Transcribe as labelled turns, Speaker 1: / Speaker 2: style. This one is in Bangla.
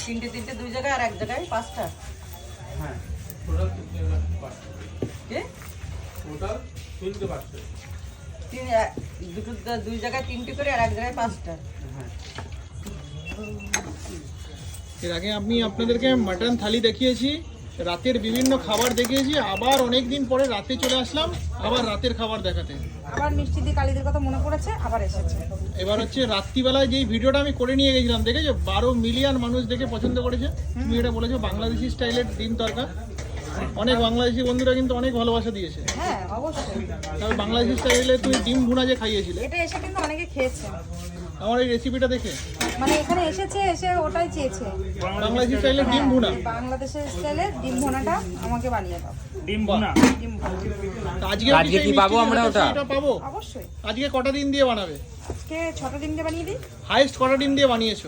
Speaker 1: তিনটে দুই জায়গায় আর এক জায়গায় 5টা।
Speaker 2: হ্যাঁ টোটাল 5টা।
Speaker 1: কি
Speaker 2: টোটাল 5টা।
Speaker 1: দুই জায়গায় 3টে করে আর এক জায়গায় 5টা।
Speaker 2: হ্যাঁ
Speaker 3: এর আগে আমি আপনাদেরকে মাটন থালি দেখিয়েছি, রাতের বিভিন্ন খাবার দেখিয়েছি, আবার অনেক দিন পরে রাতে চলে আসলাম আবার রাতের খাবার দেখাতে।
Speaker 4: আবার মিষ্টি দিয়ে কালীদের কথা মনে পড়েছে, আবার এসেছে।
Speaker 3: এবার হচ্ছে রাত্রিবেলায় যেই ভিডিওটা আমি করে নিয়ে গেছিলাম, দেখেছো 12 মিলিয়ন মানুষ দেখে পছন্দ করেছে। তুমি এটা বলেছো বাংলাদেশি স্টাইলের ডিম তরকা, অনেক বাংলাদেশি বন্ধুরা কিন্তু অনেক ভালোবাসা দিয়েছে।
Speaker 4: হ্যাঁ অবশ্যই,
Speaker 3: তবে বাংলাদেশি স্টাইলে তুমি ডিম ভুনা যে খাইয়েছিলে,
Speaker 4: এটা এসে কিন্তু অনেকে খেয়েছে,
Speaker 3: আমার এই রেসিপিটা দেখে
Speaker 4: মানে এখানে এসে ওটাই চেয়েছে,
Speaker 3: বাংলাদেশি স্টাইলের ডিম ভুনা।
Speaker 4: বাংলাদেশের স্টাইলে ডিম ভুনাটা আমাকে বানিয়ে দাও।
Speaker 3: ডিম ভুনা
Speaker 4: ডিম ভুনা
Speaker 3: আজকে কি পাবো আমরা? ওটা পাবো
Speaker 4: অবশ্যই।
Speaker 3: আজকে কটা ডিম দিয়ে বানাবে?
Speaker 4: আজকে 6টা ডিম দিয়ে বানিয়ে দিই।
Speaker 3: হাইস্ট কটা ডিম দিয়ে বানিয়েছো?